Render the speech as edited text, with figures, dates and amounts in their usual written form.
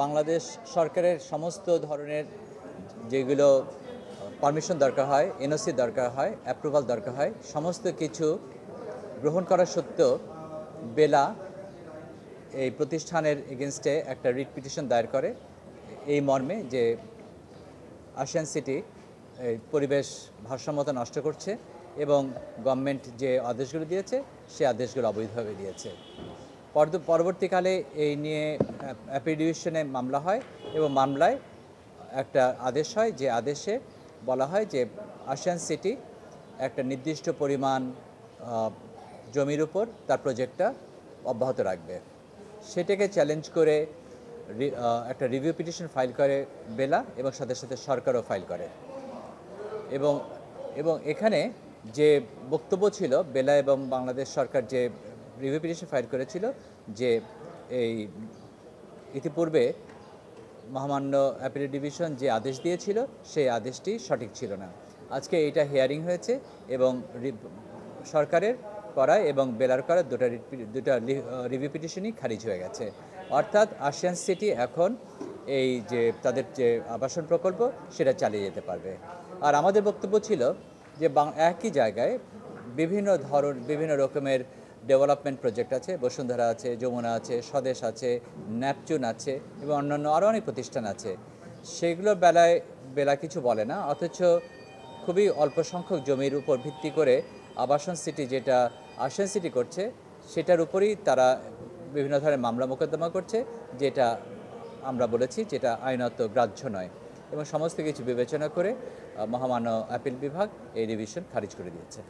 বাংলাদেশ সরকারের সমস্ত ধরনের যেগুলো পারমিশন দরকার হয়, এনওসি দরকার হয়, অ্যাপ্রুভাল দরকার হয়, সমস্ত কিছু গ্রহণ করা সত্ত্বেও বেলা এই প্রতিষ্ঠানের এগেনস্টে একটা রিট পিটিশন দায়ের করে এই মর্মে যে আশিয়ান সিটি পরিবেশ ভারসাম্যতা নষ্ট করছে এবং গভর্নমেন্ট যে আদেশগুলো দিয়েছে সে আদেশগুলো অবৈধভাবে দিয়েছে। পরবর্তীকালে এই নিয়ে অ্যাপিল ডিভিশনে মামলা হয় এবং মামলায় একটা আদেশ হয়, যে আদেশে বলা হয় যে আশিয়ান সিটি একটা নির্দিষ্ট পরিমাণ জমির উপর তার প্রজেক্টটা অব্যাহত রাখবে। সেটাকে চ্যালেঞ্জ করে একটা রিভিউ পিটিশন ফাইল করে বেলা এবং সাথে সাথে সরকারও ফাইল করে এবং এবং এখানে যে বক্তব্য ছিল বেলা এবং বাংলাদেশ সরকার যে রিভিউ পিটিশন ফাইল করেছিল যে এই ইতিপূর্বে মহামান্য অ্যাপিলেট ডিভিশন যে আদেশ দিয়েছিল সেই আদেশটি সঠিক ছিল না। আজকে এটা হিয়ারিং হয়েছে এবং সরকারের করা এবং বেলার করা দুটা রিভিউ পিটিশনই খারিজ হয়ে গেছে। অর্থাৎ আশিয়ান সিটি এখন এই যে তাদের যে আবাসন প্রকল্প সেটা চালিয়ে যেতে পারবে। আর আমাদের বক্তব্য ছিল যে একই জায়গায় বিভিন্ন রকমের ডেভেলপমেন্ট প্রজেক্ট আছে, বসুন্ধরা আছে, যমুনা আছে, স্বদেশ আছে, ন্যাপচুন আছে এবং অন্যান্য আরও অনেক প্রতিষ্ঠান আছে। সেগুলোর বেলা কিছু বলে না, অথচ খুবই অল্প সংখ্যক জমির উপর ভিত্তি করে আবাসন সিটি যেটা আশিয়ান সিটি করছে সেটার উপরই তারা বিভিন্ন ধরনের মামলা মোকদ্দমা করছে, যেটা আমরা বলেছি যেটা আইনত গ্রাহ্য নয় এবং সমস্ত কিছু বিবেচনা করে মহামান্য আপিল বিভাগ এই রিভিশন খারিজ করে দিয়েছে।